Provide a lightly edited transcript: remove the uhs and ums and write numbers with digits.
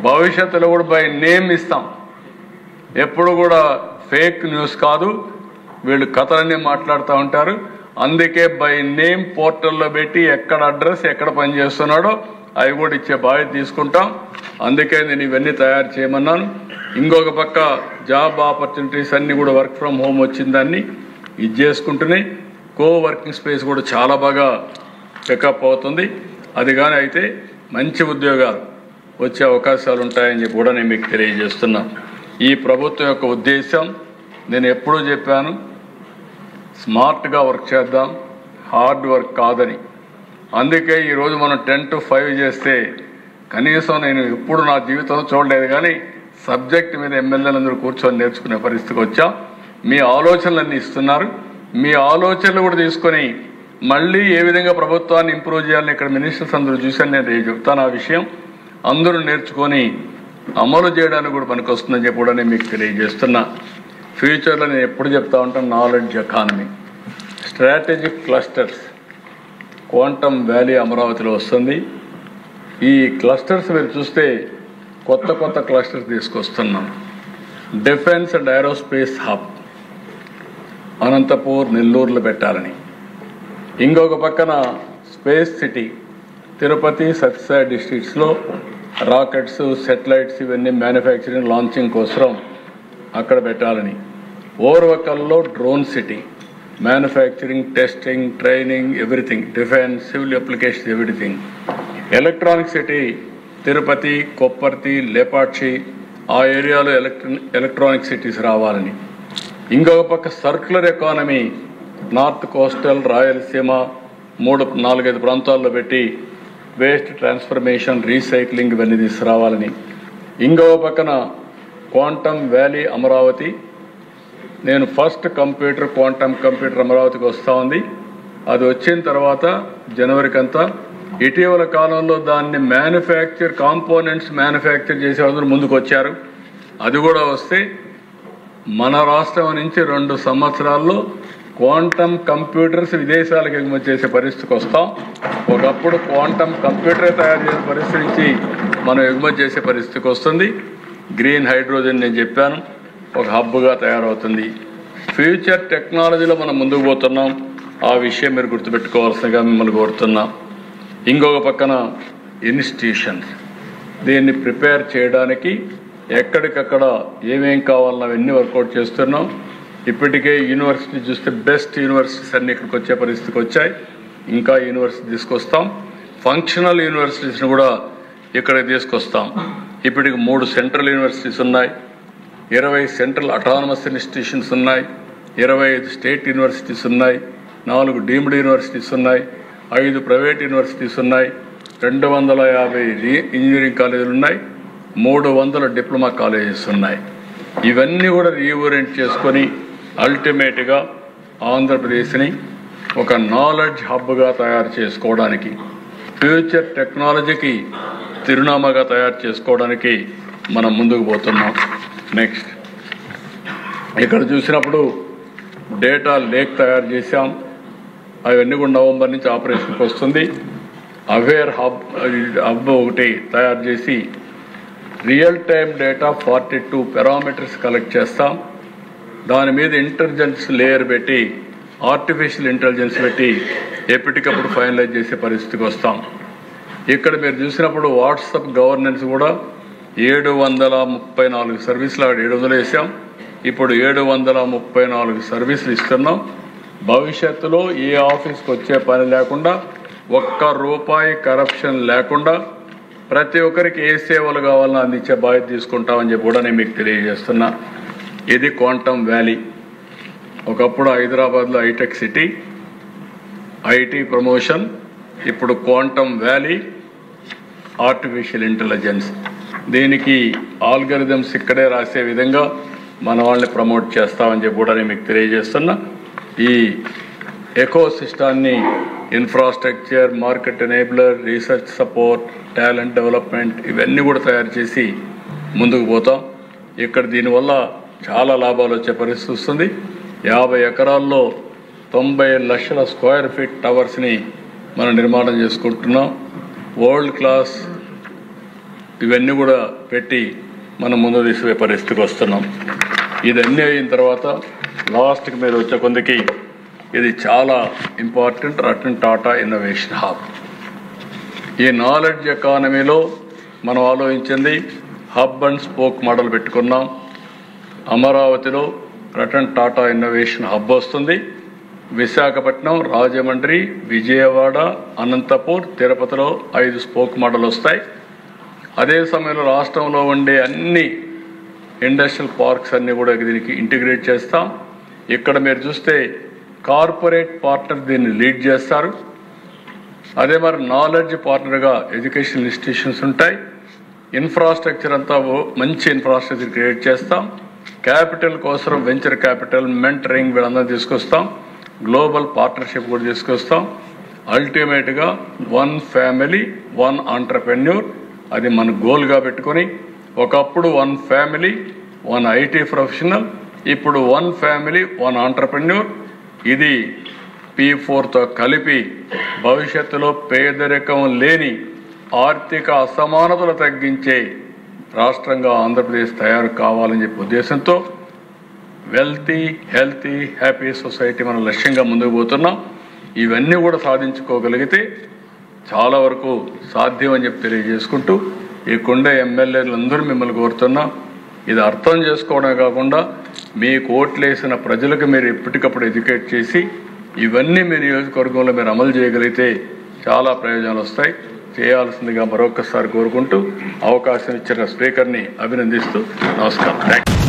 భవిష్యత్తులో కూడా by name ఇస్తాం. ఎప్పుడు కూడా ఫేక్ న్యూస్ కాదు, వీళ్ళు కథలన్నీ మాట్లాడుతూ ఉంటారు. అందుకే బై నేమ్ పోర్టల్లో పెట్టి ఎక్కడ అడ్రస్ ఎక్కడ పనిచేస్తున్నాడో అవి కూడా ఇచ్చే బాధ్యత తీసుకుంటాం. అందుకే నేను ఇవన్నీ తయారు చేయమన్నాను. ఇంకొక పక్క జాబ్ ఆపర్చునిటీస్ అన్నీ కూడా వర్క్ ఫ్రమ్ హోమ్ వచ్చిందాన్ని ఇది చేసుకుంటున్నాయి. వర్కింగ్ స్పేస్ కూడా చాలా బాగా పికప్ అవుతుంది. అది కానీ అయితే మంచి ఉద్యోగాలు వచ్చే అవకాశాలు ఉంటాయని చెప్పి కూడా నేను మీకు తెలియజేస్తున్నా. ఈ ప్రభుత్వం యొక్క ఉద్దేశం నేను ఎప్పుడూ చెప్పాను, స్మార్ట్గా వర్క్ చేద్దాం, హార్డ్ వర్క్ కాదని. అందుకే ఈరోజు మనం 10 to 5 చేస్తే కనీసం నేను ఎప్పుడు నా జీవితంలో చూడలేదు కానీ సబ్జెక్ట్ మీద ఎమ్మెల్యేలందరూ కూర్చొని నేర్చుకునే పరిస్థితికి వచ్చాం. మీ ఆలోచనలన్నీ ఇస్తున్నారు. మీ ఆలోచనలు కూడా తీసుకొని మళ్ళీ ఏ విధంగా ప్రభుత్వాన్ని ఇంప్రూవ్ చేయాలని ఇక్కడ మినిస్టర్స్ అందరూ చూశాను. నేను చెప్తాను ఆ విషయం. అందరూ నేర్చుకొని అమలు చేయడానికి కూడా పనికొస్తుందని చెప్పి కూడా నేను మీకు తెలియజేస్తున్నా. ఫ్యూచర్లో నేను ఎప్పుడు చెప్తా ఉంటాను, knowledge economy, strategic clusters, quantum valley అమరావతిలో వస్తుంది. ఈ క్లస్టర్స్ మీరు చూస్తే కొత్త కొత్త క్లస్టర్స్ తీసుకొస్తున్నాం. Defence and aerospace hub Anantapur, నెల్లూరులో పెట్టాలని. ఇంకొక పక్కన స్పేస్ సిటీ తిరుపతి, సత్యసాయి డిస్ట్రిక్ట్స్లో రాకెట్స్, సెటిలైట్స్ ఇవన్నీ మ్యానుఫ్యాక్చరింగ్, లాంచింగ్ కోసం అక్కడ పెట్టాలని. ఓర్వకల్లో drone city, manufacturing, testing, training, everything, defence, civil applications, everything. Electronic city Tirupati, Kopparthi, Lepakshi ఆ ఏరియాలో ఎలక్ట్రానిక్ సిటీస్ రావాలని. ఇంకొక పక్క circular economy north coastal, Rayalaseema 3-4-5 ప్రాంతాల్లో పెట్టి వేస్ట్ ట్రాన్స్ఫర్మేషన్, రీసైక్లింగ్ ఇవన్నీ తీసుకురావాలని. ఇంకొక పక్కన క్వాంటమ్ వ్యాలీ అమరావతి. నేను ఫస్ట్ క్వాంటమ్ కంప్యూటర్ అమరావతికి వస్తూ ఉంది. అది వచ్చిన తర్వాత జనవరికంతా ఇటీవల కాలంలో దాన్ని కాంపోనెంట్స్ మ్యానుఫ్యాక్చర్ చేసే అందరూ ముందుకు వచ్చారు. అది కూడా వస్తే మన రాష్ట్రం నుంచి 2 సంవత్సరాల్లో క్వాంటమ్ కంప్యూటర్స్ విదేశాలకు ఎగుమతి చేసే పరిస్థితికి వస్తాం. ఒకప్పుడు క్వాంటమ్ కంప్యూటరే తయారు చేసే పరిస్థితి నుంచి మనం ఎగుమతి చేసే పరిస్థితికి వస్తుంది. గ్రీన్ హైడ్రోజన్ నేను చెప్పాను, ఒక హబ్గా తయారవుతుంది. ఫ్యూచర్ టెక్నాలజీలో మనం ముందుకు పోతున్నాం. ఆ విషయం మీరు గుర్తుపెట్టుకోవాల్సిందిగా మిమ్మల్ని కోరుతున్నాం. ఇంకొక పక్కన ఇన్స్టిట్యూషన్స్, దీన్ని ప్రిపేర్ చేయడానికి ఎక్కడికక్కడ ఏమేం కావాలన్నా అవన్నీ వర్కౌట్ చేస్తున్నాం. ఇప్పటికే యూనివర్సిటీ చూస్తే బెస్ట్ యూనివర్సిటీస్ అన్నీ ఇక్కడికి వచ్చే పరిస్థితికి వచ్చాయి. ఇంకా యూనివర్సిటీ తీసుకొస్తాం. ఫంక్షనల్ యూనివర్సిటీస్ని కూడా ఇక్కడికి తీసుకొస్తాం. ఇప్పటికి 3 సెంట్రల్ యూనివర్సిటీస్ ఉన్నాయి, 20 సెంట్రల్ అటానమస్ ఇన్స్టిట్యూషన్స్ ఉన్నాయి, 25 స్టేట్ యూనివర్సిటీస్ ఉన్నాయి, 4 డీమ్డ్ యూనివర్సిటీస్ ఉన్నాయి, 5 ప్రైవేట్ యూనివర్సిటీస్ ఉన్నాయి, 250 ఇంజనీరింగ్ కాలేజీలు ఉన్నాయి, 300 డిప్లొమా కాలేజెస్ ఉన్నాయి. ఇవన్నీ కూడా రీఓరియంట్ చేసుకొని అల్టిమేట్గా ఆంధ్రప్రదేశ్ని ఒక నాలెడ్జ్ హబ్గా తయారు చేసుకోవడానికి, ఫ్యూచర్ టెక్నాలజీకి తిరునామాగా తయారు చేసుకోవడానికి మనం ముందుకు పోతున్నాం. నెక్స్ట్ ఇక్కడ చూసినప్పుడు డేటా లేక్ తయారు చేశాం. అవన్నీ కూడా నవంబర్ నుంచి ఆపరేషన్కి వస్తుంది. అవేర్ హబ్ ఒకటి తయారు చేసి real time data 42 parameters collect చేస్తాం. దాని మీద ఇంటెలిజెన్స్ లేయర్ పెట్టి, ఆర్టిఫిషియల్ ఇంటెలిజెన్స్ పెట్టి ఎప్పటికప్పుడు ఫైనలైజ్ చేసే పరిస్థితికి వస్తాం. ఇక్కడ మీరు చూసినప్పుడు వాట్సాప్ గవర్నెన్స్ కూడా 734 సర్వీసులు, 700 వేసాం. ఇప్పుడు 734 సర్వీసులు ఇస్తున్నాం. భవిష్యత్తులో ఏ ఆఫీస్కి వచ్చే పని లేకుండా, ₹1 కరప్షన్ లేకుండా ప్రతి ఒక్కరికి ఏ సేవలు కావాలన్నా అందించే బాధ్యత తీసుకుంటామని చెప్పి కూడా నేను మీకు తెలియజేస్తున్నా. ఇది క్వాంటమ్ వ్యాలీ. ఒకప్పుడు హైదరాబాద్లో హైటెక్ సిటీ, ఐటీ ప్రమోషన్, ఇప్పుడు క్వాంటమ్ వ్యాలీ, ఆర్టిఫిషియల్ ఇంటెలిజెన్స్. దీనికి ఆల్గరిథమ్స్ ఇక్కడే రాసే విధంగా మన వాళ్ళని ప్రమోట్ చేస్తామని చెప్పి కూడా నేను మీకు తెలియజేస్తున్నా. ఈ ఎకో సిస్టాన్ని infrastructure, market enabler, research support, talent development ఇవన్నీ కూడా తయారు చేసి ముందుకు పోతాం. ఇక్కడ దీనివల్ల చాలా లాభాలు వచ్చే పరిస్థితి వస్తుంది. 50 ఎకరాల్లో 90 లక్షల స్క్వేర్ ఫీట్ టవర్స్ని మనం నిర్మాణం చేసుకుంటున్నాం. వరల్డ్ క్లాస్ ఇవన్నీ కూడా పెట్టి మనం ముందు తీసుకునే పరిస్థితికి వస్తున్నాం. ఇదన్నీ అయిన తర్వాత లాస్ట్కి మీరు వచ్చే కొందికి ఇది చాలా important Ratan Tata innovation hub. ఈ నాలెడ్జ్ ఎకానమీలో మనం ఆలోచించింది హబ్ అండ్ స్పోక్ మోడల్ పెట్టుకున్నాం. అమరావతిలో రతన్ టాటా ఇన్నోవేషన్ హబ్ వస్తుంది. విశాఖపట్నం, రాజమండ్రి, విజయవాడ, అనంతపూర్, తిరుపతిలో 5 స్పోక్ మోడల్ వస్తాయి. అదే సమయంలో రాష్ట్రంలో ఉండే అన్ని ఇండస్ట్రియల్ పార్క్స్ అన్నీ కూడా దీనికి ఇంటిగ్రేట్ చేస్తాం. ఇక్కడ మీరు చూస్తే కార్పొరేట్ పార్ట్నర్ దీన్ని లీడ్ చేస్తారు. అదే మరి నాలెడ్జ్ పార్ట్నర్గా ఎడ్యుకేషనల్ ఇన్స్టిట్యూషన్స్ ఉంటాయి. ఇన్ఫ్రాస్ట్రక్చర్ అంతా మంచి ఇన్ఫ్రాస్ట్రక్చర్ క్రియేట్ చేస్తాం. క్యాపిటల్ కోసం వెంచర్ క్యాపిటల్, మెంటరింగ్ వీళ్ళందరూ తీసుకొస్తాం. గ్లోబల్ పార్ట్నర్షిప్ కూడా తీసుకొస్తాం. అల్టిమేట్గా 1 ఫ్యామిలీ 1 ఆంటర్ప్రెన్యూర్ అది మన గోల్గా పెట్టుకొని, ఒకప్పుడు 1 ఫ్యామిలీ 1 ఐటీ ప్రొఫెషనల్, ఇప్పుడు 1 ఫ్యామిలీ 1 ఆంటర్ప్రెన్యూర్. ఇది P4తో కలిపి భవిష్యత్తులో పేదరికం లేని ఆర్థిక అసమానతలు తగ్గించే రాష్ట్రంగా ఆంధ్రప్రదేశ్ తయారు కావాలని చెప్పే ఉద్దేశంతో వెల్తీ, హెల్తీ, హ్యాపీ సొసైటీ మన లక్ష్యంగా ముందుకు పోతున్నాం. ఇవన్నీ కూడా సాధించుకోగలిగితే చాలా వరకు సాధ్యం అని చెప్పి తెలియజేసుకుంటూ ఈ కొండ ఎమ్మెల్యేలందరూ మిమ్మల్ని కోరుతున్నాం. ఇది అర్థం చేసుకోవడమే కాకుండా మీకు ఓట్లేసిన ప్రజలకు మీరు ఎప్పటికప్పుడు ఎడ్యుకేట్ చేసి ఇవన్నీ మీ నియోజకవర్గంలో మీరు అమలు చేయగలిగితే చాలా ప్రయోజనాలు వస్తాయి. చేయాల్సిందిగా మరొకసారి కోరుకుంటూ అవకాశం ఇచ్చిన స్పీకర్ని అభినందిస్తూ నమస్కారం.